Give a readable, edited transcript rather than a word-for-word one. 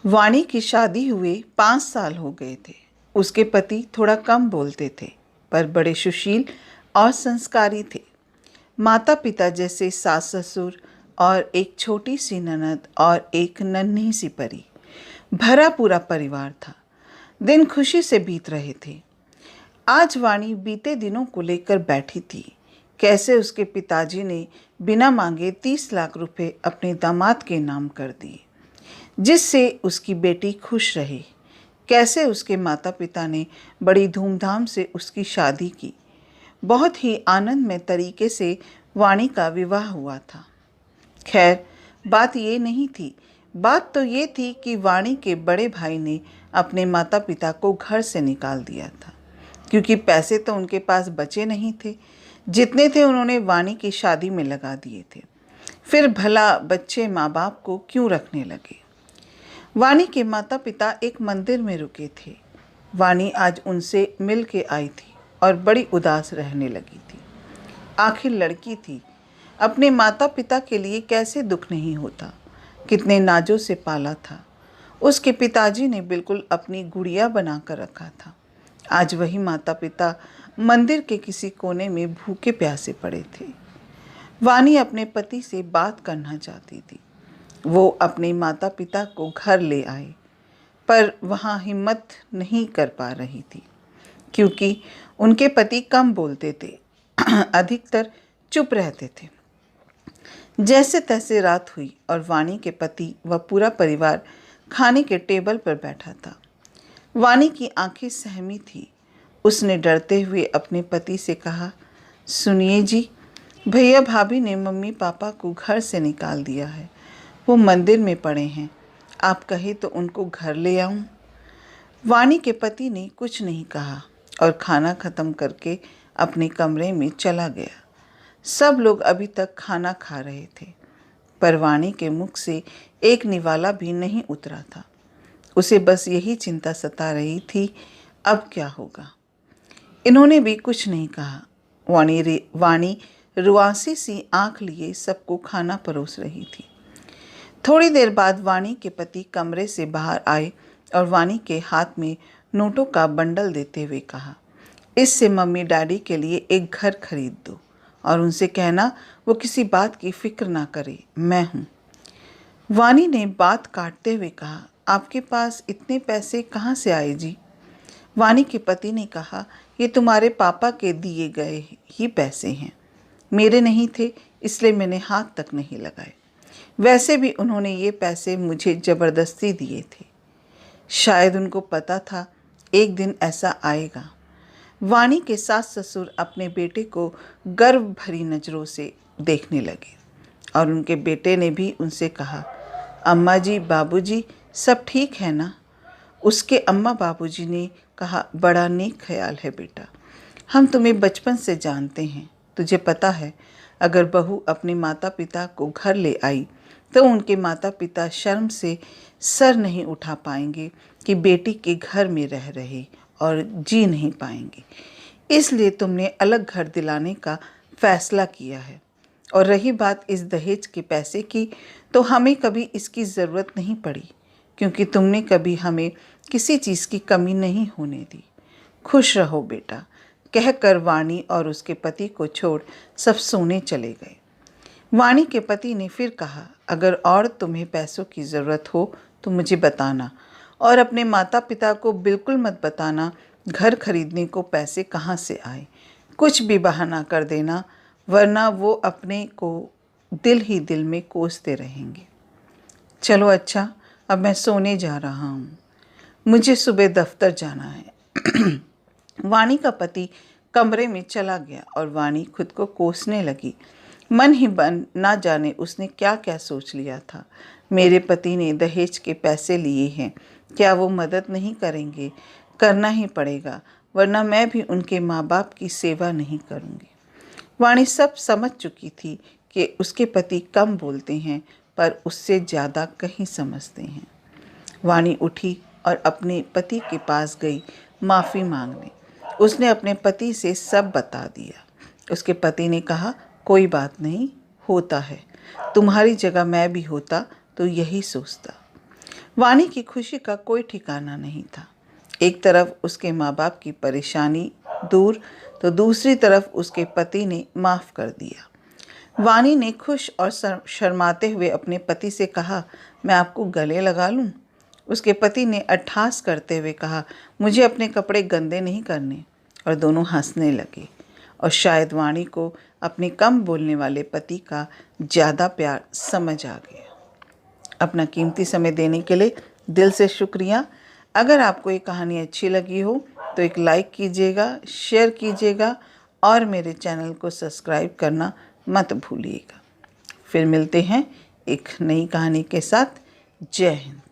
वाणी की शादी हुए 5 साल हो गए थे। उसके पति थोड़ा कम बोलते थे, पर बड़े सुशील और संस्कारी थे। माता पिता जैसे सास ससुर और एक छोटी सी ननद और एक नन्ही सी परी, भरा पूरा परिवार था। दिन खुशी से बीत रहे थे। आज वाणी बीते दिनों को लेकर बैठी थी। कैसे उसके पिताजी ने बिना मांगे 30 लाख रुपए अपने दामाद के नाम कर दिए, जिससे उसकी बेटी खुश रहे। कैसे उसके माता पिता ने बड़ी धूमधाम से उसकी शादी की। बहुत ही आनंदमय तरीके से वाणी का विवाह हुआ था। खैर, बात ये नहीं थी। बात तो ये थी कि वाणी के बड़े भाई ने अपने माता पिता को घर से निकाल दिया था, क्योंकि पैसे तो उनके पास बचे नहीं थे। जितने थे उन्होंने वाणी की शादी में लगा दिए थे। फिर भला बच्चे माँ बाप को क्यों रखने लगे। वाणी के माता पिता एक मंदिर में रुके थे। वाणी आज उनसे मिल के आई थी और बड़ी उदास रहने लगी थी। आखिर लड़की थी, अपने माता पिता के लिए कैसे दुख नहीं होता। कितने नाजों से पाला था। उसके पिताजी ने बिल्कुल अपनी गुड़िया बना कर रखा था। आज वही माता पिता मंदिर के किसी कोने में भूखे प्यासे पड़े थे। वाणी अपने पति से बात करना चाहती थी। वो अपने माता पिता को घर ले आए, पर वहाँ हिम्मत नहीं कर पा रही थी, क्योंकि उनके पति कम बोलते थे, अधिकतर चुप रहते थे। जैसे तैसे रात हुई और वाणी के पति व पूरा परिवार खाने के टेबल पर बैठा था। वाणी की आंखें सहमी थी। उसने डरते हुए अपने पति से कहा, सुनिए जी, भैया भाभी ने मम्मी पापा को घर से निकाल दिया है। वो मंदिर में पड़े हैं। आप कहे तो उनको घर ले आऊं। वाणी के पति ने कुछ नहीं कहा और खाना खत्म करके अपने कमरे में चला गया। सब लोग अभी तक खाना खा रहे थे, पर वाणी के मुख से एक निवाला भी नहीं उतरा था। उसे बस यही चिंता सता रही थी, अब क्या होगा। इन्होंने भी कुछ नहीं कहा। वाणी रुआसी सी आंख लिए सबको खाना परोस रही थी। थोड़ी देर बाद वाणी के पति कमरे से बाहर आए और वाणी के हाथ में नोटों का बंडल देते हुए कहा, इससे मम्मी डैडी के लिए एक घर खरीद दो और उनसे कहना वो किसी बात की फिक्र ना करे, मैं हूँ। वाणी ने बात काटते हुए कहा, आपके पास इतने पैसे कहाँ से आए जी। वाणी के पति ने कहा, ये तुम्हारे पापा के दिए गए ही पैसे हैं, मेरे नहीं थे, इसलिए मैंने हाथ तक नहीं लगाए। वैसे भी उन्होंने ये पैसे मुझे ज़बरदस्ती दिए थे। शायद उनको पता था एक दिन ऐसा आएगा। वाणी के सास ससुर अपने बेटे को गर्व भरी नज़रों से देखने लगे और उनके बेटे ने भी उनसे कहा, अम्मा जी बाबूजी सब ठीक है ना। उसके अम्मा बाबूजी ने कहा, बड़ा नेक ख्याल है बेटा, हम तुम्हें बचपन से जानते हैं। तुझे पता है, अगर बहू अपने माता पिता को घर ले आई तो उनके माता पिता शर्म से सर नहीं उठा पाएंगे कि बेटी के घर में रह रहे और जी नहीं पाएंगे। इसलिए तुमने अलग घर दिलाने का फैसला किया है। और रही बात इस दहेज के पैसे की, तो हमें कभी इसकी ज़रूरत नहीं पड़ी, क्योंकि तुमने कभी हमें किसी चीज़ की कमी नहीं होने दी। खुश रहो बेटा, कहकर वाणी और उसके पति को छोड़ सब सोने चले गए। वाणी के पति ने फिर कहा, अगर और तुम्हें पैसों की ज़रूरत हो तो मुझे बताना, और अपने माता पिता को बिल्कुल मत बताना घर खरीदने को पैसे कहाँ से आए। कुछ भी बहाना कर देना, वरना वो अपने को दिल ही दिल में कोसते रहेंगे। चलो अच्छा, अब मैं सोने जा रहा हूँ, मुझे सुबह दफ्तर जाना है। वाणी का पति कमरे में चला गया और वाणी खुद को कोसने लगी। मन ही मन ना जाने उसने क्या क्या सोच लिया था। मेरे पति ने दहेज के पैसे लिए हैं, क्या वो मदद नहीं करेंगे। करना ही पड़ेगा, वरना मैं भी उनके माँ बाप की सेवा नहीं करूँगी। वाणी सब समझ चुकी थी कि उसके पति कम बोलते हैं, पर उससे ज़्यादा कहीं समझते हैं। वाणी उठी और अपने पति के पास गई माफ़ी मांगने। उसने अपने पति से सब बता दिया। उसके पति ने कहा, कोई बात नहीं, होता है, तुम्हारी जगह मैं भी होता तो यही सोचता। वाणी की खुशी का कोई ठिकाना नहीं था। एक तरफ उसके माँ बाप की परेशानी दूर, तो दूसरी तरफ उसके पति ने माफ़ कर दिया। वाणी ने खुश और शर्माते हुए अपने पति से कहा, मैं आपको गले लगा लूं? उसके पति ने अट्ठास करते हुए कहा, मुझे अपने कपड़े गंदे नहीं करने। और दोनों हंसने लगे और शायद वाणी को अपने कम बोलने वाले पति का ज़्यादा प्यार समझ आ गया। अपना कीमती समय देने के लिए दिल से शुक्रिया। अगर आपको ये कहानी अच्छी लगी हो तो एक लाइक कीजिएगा, शेयर कीजिएगा और मेरे चैनल को सब्सक्राइब करना मत भूलिएगा। फिर मिलते हैं एक नई कहानी के साथ। जय हिंद।